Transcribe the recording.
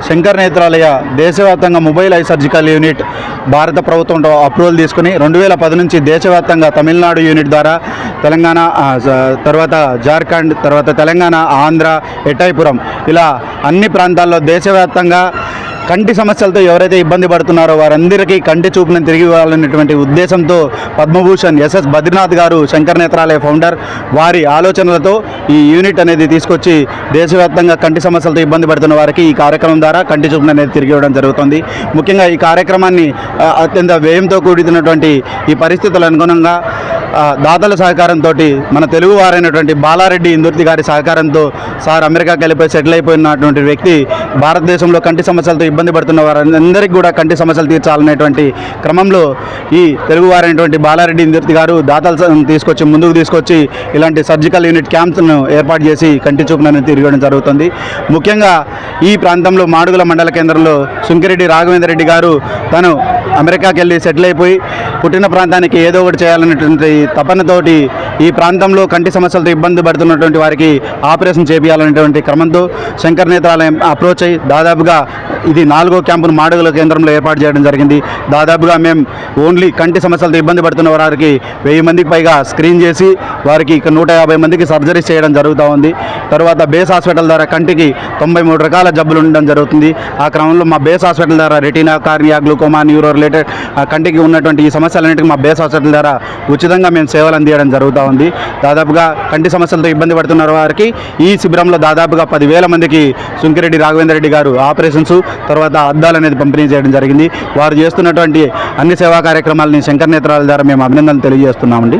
శంకర్ నేత్రాలయ దేశవ్యాప్తంగా mobile I surgical unit భారత ప్రభుత్వం అప్రూవల్ తీసుకుని 2010 నుంచి దేశవ్యాప్తంగా తమిళనాడు యూనిట్ ద్వారా తెలంగాణ, తర్వాత జార్ఖండ్, తర్వాత తెలంగాణ, ఆంధ్ర, ఎట్టైపురం ఇలా అన్ని ప్రాంతాల్లో దేశవ్యాప్తంగా కంటి సమస్యలతో ఎవరైతే ఇబ్బంది పడుతున్నారో వారందరికీ కంటి చూపును తిరిగి ఇవ్వాలనేటువంటి ఉద్దేశంతో పద్మభూషణ్ ఎస్ఎస్ బద్రీనాథ్ గారు శంకర్ నేత్రాలయ ఫౌండర్ వారి ఆలోచనలతో ఈ యూనిట్ అనేది తీసుకొచ్చి దేశవ్యాప్తంగా కంటి సమస్యలతో ఇబ్బంది పడుతున్న వారికి ఈ కార్యక్రమం ద్వారా కంటి చూపును అనేది తిరిగి ఇవ్వడం జరుగుతుంది. ముఖ్యంగా ఈ కార్యక్రమాన్ని అత్యంత వ్యయంతో కూడినటువంటి ఈ పరిస్థితుల అనుగుణంగా దాతల సహకారంతో మన తెలుగు వారైనటువంటి బాలారెడ్డి ఇందుర్తి గారి సహకారంతో సార్ అమెరికాకి వెళ్ళిపోయి సెటిల్ అయిపోయినటువంటి వ్యక్తి భారతదేశంలో కంటి సమస్యలతో ఇబ్బంది పడుతున్న వారందరికీ కూడా కంటి సమస్యలు తీర్చాలనేటువంటి క్రమంలో ఈ తెలుగు వారైనటువంటి బాలారెడ్డి ఇందుర్తి గారు దాతలు ముందుకు తీసుకొచ్చి ఇలాంటి సర్జికల్ యూనిట్ క్యాంప్స్ను ఏర్పాటు చేసి కంటి చూపును తిరగడం జరుగుతుంది. ముఖ్యంగా ఈ ప్రాంతంలో మాడుగుల మండల కేంద్రంలో సుంకిరెడ్డి రాఘవేంద్ర రెడ్డి గారు తను అమెరికాకి వెళ్ళి సెటిల్ అయిపోయి పుట్టిన ప్రాంతానికి ఏదో ఒకటి చేయాలనేటువంటి తపనతోటి ఈ ప్రాంతంలో కంటి సమస్యలతో ఇబ్బంది పడుతున్నటువంటి వారికి ఆపరేషన్ చేయాలనేటువంటి క్రమంతో శంకర్ నేత్రాలయం అప్రోచ్ అయ్యి దాదాపుగా ఇది 4వ క్యాంపును మాడుగుల కేంద్రంలో ఏర్పాటు చేయడం జరిగింది. దాదాపుగా మేము ఓన్లీ కంటి సమస్యలతో ఇబ్బంది పడుతున్న వారికి 1000 మందికి పైగా స్క్రీన్ చేసి వారికి 150 మందికి సర్జరీస్ చేయడం జరుగుతూ ఉంది. తర్వాత బేస్ హాస్పిటల్ ద్వారా కంటికి 93 రకాల జబ్బులు ఉండడం జరుగుతుంది. ఆ క్రమంలో మా బేస్ హాస్పిటల్ ద్వారా retina, cornea, glaucoma, neuro related కంటికి ఉన్నటువంటి ఈ సమస్యలన్నిటికీ మా బేస్ హాస్పిటల్ ద్వారా ఉచితంగా మేము సేవలు అందించడం జరుగుతూ ఉంది. దాదాపుగా కంటి సమస్యలతో ఇబ్బంది పడుతున్న వారికి ఈ శిబిరంలో దాదాపుగా 10,000 మందికి సుంకిరెడ్డి రాఘవేంద్ర రెడ్డి గారు ఆపరేషన్స్, తర్వాత అద్దాలు అనేది పంపిణీ చేయడం జరిగింది. వారు చేస్తున్నటువంటి అన్ని సేవా కార్యక్రమాలని శంకర్ నేత్రాల ద్వారా మేము అభినందనలు తెలియజేస్తున్నామండి.